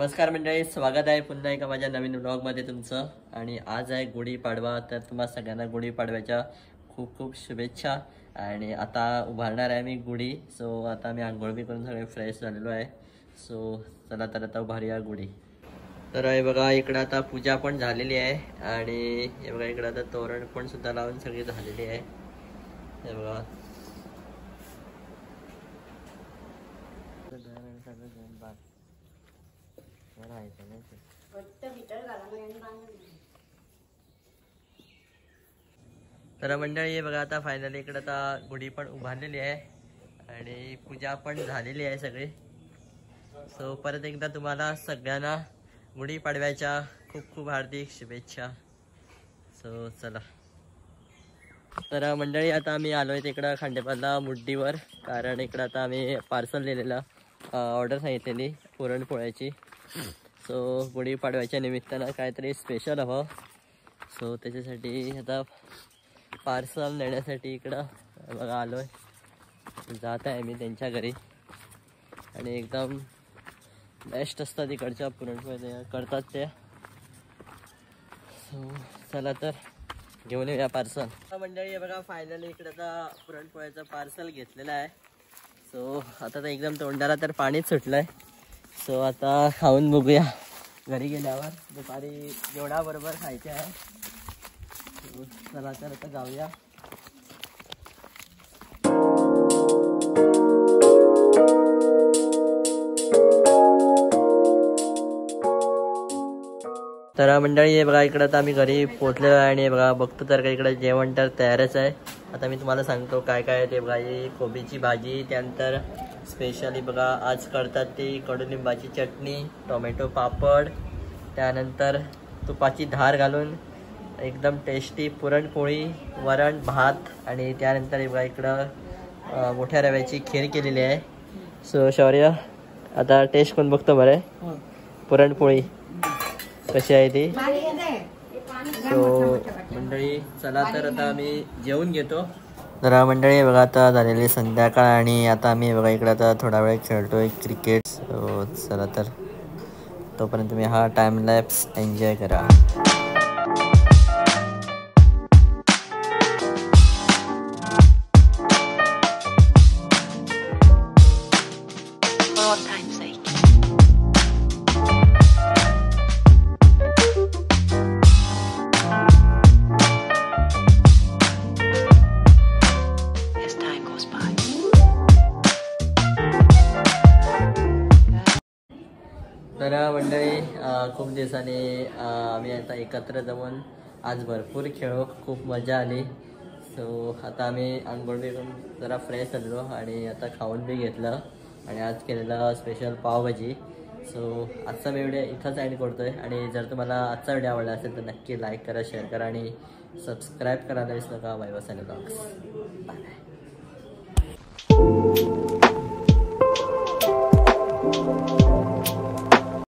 नमस्कार मंडळी, स्वागत आहे पुन्हा एका माझ्या नवीन व्लॉगमध्ये तुमचं। आणि आज आहे गुढीपाडवा, तर तुम्हा सगळ्यांना गुढीपाडव्याच्या खूप खूप शुभेच्छा। आणि आता उभारणार आहे मी गुढी। सो आता मी आंघोळ बी करून सगळे फ्रेश झालेलो आहे। सो चला तर आता उभारूया गुढी। तर हे बघा इकडे आता पूजा पण झालेली आहे आणि हे बघा इकडे आता तोरण पण सुद्धा लावून सगळी झालेली आहे। हे बघा तर मंडळी हे बघा आता फायनली इकडे आता गुढी पण उभारलेली आहे आणि पूजा पण झालेली आहे सगळी। सो परत एकदा तुम्हाला सगळ्यांना गुढीपाडव्याच्या खूप खूप हार्दिक शुभेच्छा। सो चला तर मंडळी आता आम्ही आलोय तिकडं खांडेपारला मुड्डीवर, कारण इकडं आता आम्ही पार्सल लिहिलेलं ऑर्डर सांगितलेली पुरणपोळ्याची। सो गुढीपाडव्याच्या निमित्तानं काहीतरी स्पेशल हवं, सो त्याच्यासाठी आता पार्सल नेण्यासाठी इकडं बघा आलोय। जात आहे मी त्यांच्या घरी आणि एकदम बेस्ट असतात इकडच्या पुरणपोळ्या करतात ते। सो चला तर घेऊन येऊया पार्सल। मंडळी बघा फायनली इकडे आता पुरणपोळ्याचं पार्सल घेतलेलं आहे। सो आता तर एकदम तोंडाला तर पाणीच सुटलंय। सो आता खाऊन बघूया घरी गेल्यावर, दुपारी जेवणाबरोबर खायचे आहे। चला तर आता जाऊया। तर मंडळी हे बघा इकडं तर आम्ही घरी पोहोचलेलो आहे आणि बघा बघतो तर का इकडे जेवण तर तयारच आहे। आता मी तुम्हाला सांगतो काय काय आहे ते बघा। ही कोबीची भाजी, त्यानंतर स्पेशली बघा आज करतात ती कडुलिंबाची चटणी, टोमॅटो पापड, त्यानंतर तुपाची धार घालून एकदम टेस्टी पुरणपोळी, वरण भात आणि त्यानंतर बघा इकडं मोठ्या रव्याची खीर केलेली आहे। सो शौर्य आता टेस्ट करून बघतो बरं पुरणपोळी कशी आहे ती। सो मंडळी चला तर आता आम्ही जेवून घेतो। तर मंडळी बघा आता झालेली संध्याकाळ आणि आता आम्ही बघा इकडे आता थोडा वेळ खेळतोय क्रिकेट। सो चला तर तोपर्यंत तुम्ही हा टाइम लॅप्स एन्जॉय करा। तर मंडळी खूप दिवसांनी आम्ही आता एकत्र जमून आज भरपूर खेळलो, खूप मजा आली। सो आता आम्ही आंघोळ बी करून जरा फ्रेश झालेलो आणि आता खाऊन बी घेतलं आणि आज केलेलं स्पेशल पावभाजी। सो आजचा व्हिडिओ इथंच एंड करतोय आणि जर तुम्हाला आजचा व्हिडिओ आवडला असेल तर नक्की लाईक करा, शेअर करा आणि सबस्क्राईब करायला विसरू नका। Bye bye, silent blogs, bye bye.